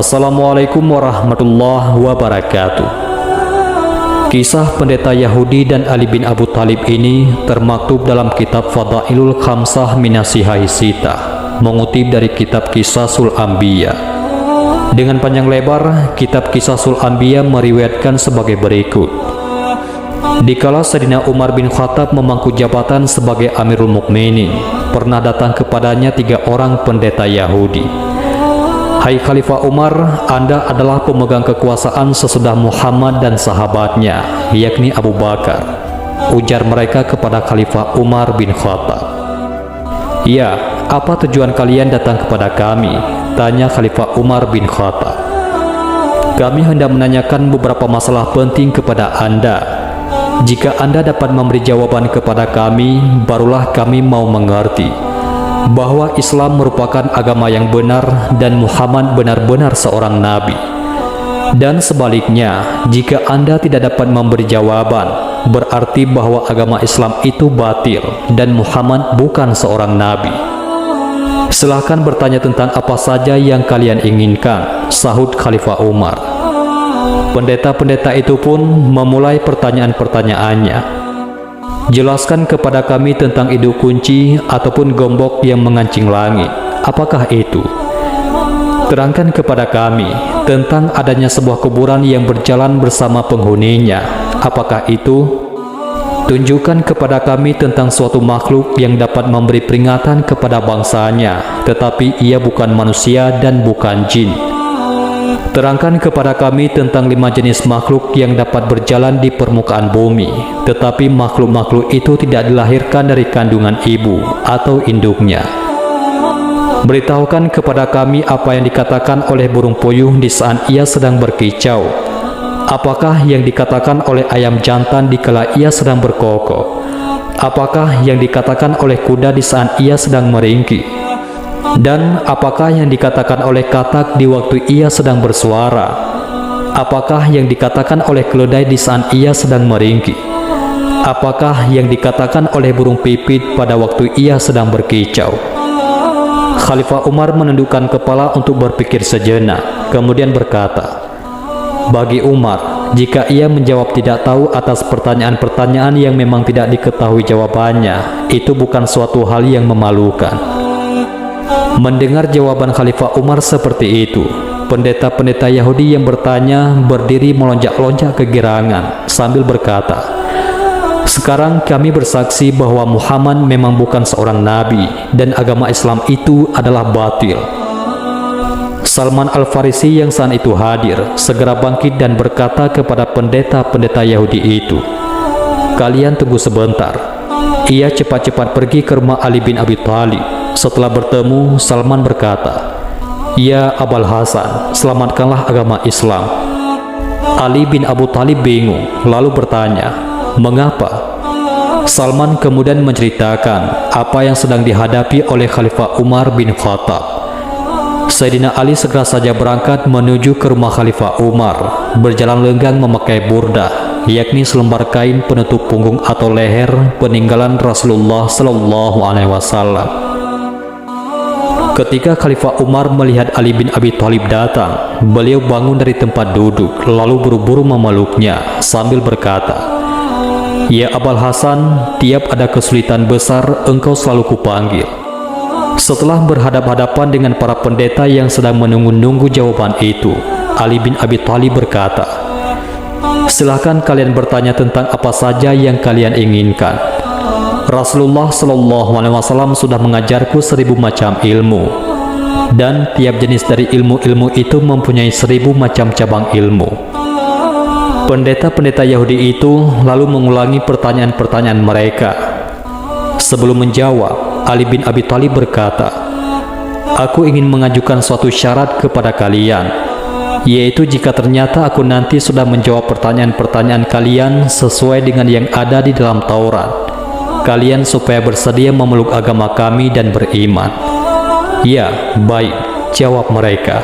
Assalamualaikum warahmatullahi wabarakatuh. Kisah pendeta Yahudi dan Ali bin Abu Thalib ini termaktub dalam kitab Fadailul Khamsah Minasihai Sita, mengutip dari kitab Qisasul Anbiya. Dengan panjang lebar, kitab Qisasul Anbiya meriwayatkan sebagai berikut. Dikala Sayyidina Umar bin Khattab memangku jabatan sebagai Amirul Mukminin, pernah datang kepadanya 3 orang pendeta Yahudi. "Hai Khalifah Umar, Anda adalah pemegang kekuasaan sesudah Muhammad dan sahabatnya, yakni Abu Bakar," ujar mereka kepada Khalifah Umar bin Khattab. "Ya, apa tujuan kalian datang kepada kami?" tanya Khalifah Umar bin Khattab. "Kami hendak menanyakan beberapa masalah penting kepada Anda. Jika Anda dapat memberi jawaban kepada kami, barulah kami mau mengerti bahwa Islam merupakan agama yang benar dan Muhammad benar-benar seorang nabi. Dan sebaliknya, jika Anda tidak dapat memberi jawaban, berarti bahwa agama Islam itu batil dan Muhammad bukan seorang nabi. Silahkan bertanya tentang apa saja yang kalian inginkan," sahut Khalifah Umar. Pendeta-pendeta itu pun memulai pertanyaan-pertanyaannya. "Jelaskan kepada kami tentang induk kunci ataupun gembok yang mengancing langit. Apakah itu? Terangkan kepada kami tentang adanya sebuah kuburan yang berjalan bersama penghuninya. Apakah itu? Tunjukkan kepada kami tentang suatu makhluk yang dapat memberi peringatan kepada bangsanya, tetapi ia bukan manusia dan bukan jin. Terangkan kepada kami tentang 5 jenis makhluk yang dapat berjalan di permukaan bumi, tetapi makhluk-makhluk itu tidak dilahirkan dari kandungan ibu atau induknya. Beritahukan kepada kami apa yang dikatakan oleh burung puyuh di saat ia sedang berkicau. Apakah yang dikatakan oleh ayam jantan dikala ia sedang berkokok? Apakah yang dikatakan oleh kuda di saat ia sedang meringkih? Dan apakah yang dikatakan oleh katak di waktu ia sedang bersuara? Apakah yang dikatakan oleh keledai di saat ia sedang meringkih? Apakah yang dikatakan oleh burung pipit pada waktu ia sedang berkicau?" Khalifah Umar menundukkan kepala untuk berpikir sejenak, kemudian berkata, "Bagi Umar, jika ia menjawab tidak tahu atas pertanyaan-pertanyaan yang memang tidak diketahui jawabannya, itu bukan suatu hal yang memalukan." Mendengar jawaban Khalifah Umar seperti itu, pendeta-pendeta Yahudi yang bertanya berdiri melonjak-lonjak kegirangan sambil berkata, "Sekarang kami bersaksi bahwa Muhammad memang bukan seorang nabi dan agama Islam itu adalah batil." Salman Al-Farisi yang saat itu hadir segera bangkit dan berkata kepada pendeta-pendeta Yahudi itu, "Kalian tunggu sebentar." Ia cepat-cepat pergi ke rumah Ali bin Abi Thalib. Setelah bertemu, Salman berkata, "Ya Abul Hasan, selamatkanlah agama Islam." Ali bin Abu Thalib bingung, lalu bertanya, "Mengapa?" Salman kemudian menceritakan apa yang sedang dihadapi oleh Khalifah Umar bin Khattab. Sayyidina Ali segera saja berangkat menuju ke rumah Khalifah Umar, berjalan lenggang memakai burdah, yakni selembar kain penutup punggung atau leher peninggalan Rasulullah Shallallahu Alaihi Wasallam. Ketika Khalifah Umar melihat Ali bin Abi Thalib datang, beliau bangun dari tempat duduk lalu buru-buru memeluknya sambil berkata, "Ya Abul Hasan, tiap ada kesulitan besar engkau selalu kupanggil." Setelah berhadap-hadapan dengan para pendeta yang sedang menunggu-nunggu jawaban itu, Ali bin Abi Thalib berkata, "Silahkan kalian bertanya tentang apa saja yang kalian inginkan. Rasulullah Shallallahu Alaihi Wasallam sudah mengajarku 1000 macam ilmu, dan tiap jenis dari ilmu-ilmu itu mempunyai 1000 macam cabang ilmu." Pendeta-pendeta Yahudi itu lalu mengulangi pertanyaan-pertanyaan mereka. Sebelum menjawab, Ali bin Abi Thalib berkata, "Aku ingin mengajukan suatu syarat kepada kalian, yaitu jika ternyata aku nanti sudah menjawab pertanyaan-pertanyaan kalian sesuai dengan yang ada di dalam Taurat, kalian supaya bersedia memeluk agama kami dan beriman." "Ya, baik," jawab mereka.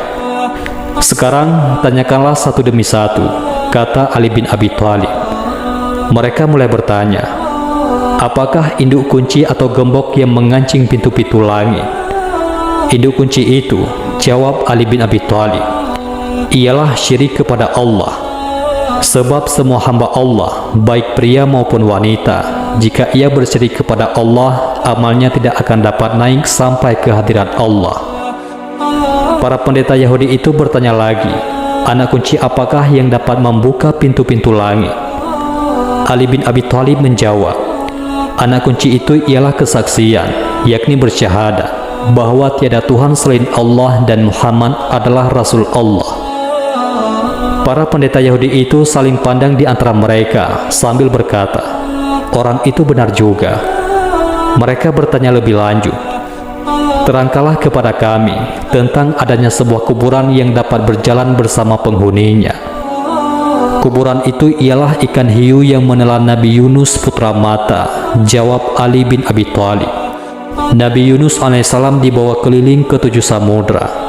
"Sekarang tanyakanlah satu demi satu," kata Ali bin Abi Thalib. Mereka mulai bertanya, "Apakah induk kunci atau gembok yang mengancing pintu-pintu langit?" "Induk kunci itu," jawab Ali bin Abi Thalib. ialah syirik kepada Allah. Sebab semua hamba Allah, baik pria maupun wanita, jika ia bersyirik kepada Allah, amalnya tidak akan dapat naik sampai ke hadirat Allah. Para pendeta Yahudi itu bertanya lagi, anak kunci apakah yang dapat membuka pintu-pintu langit? Ali bin Abi Thalib menjawab, anak kunci itu ialah kesaksian, yakni bersyahadat bahwa tiada Tuhan selain Allah dan Muhammad adalah Rasul Allah. Para pendeta Yahudi itu saling pandang di antara mereka sambil berkata, orang itu benar juga. Mereka bertanya lebih lanjut, terangkanlah kepada kami tentang adanya sebuah kuburan yang dapat berjalan bersama penghuninya. Kuburan itu ialah ikan hiu yang menelan Nabi Yunus putra Mata, jawab Ali bin Abi Thalib. Nabi Yunus alaihissalam dibawa keliling ke 7 samudra.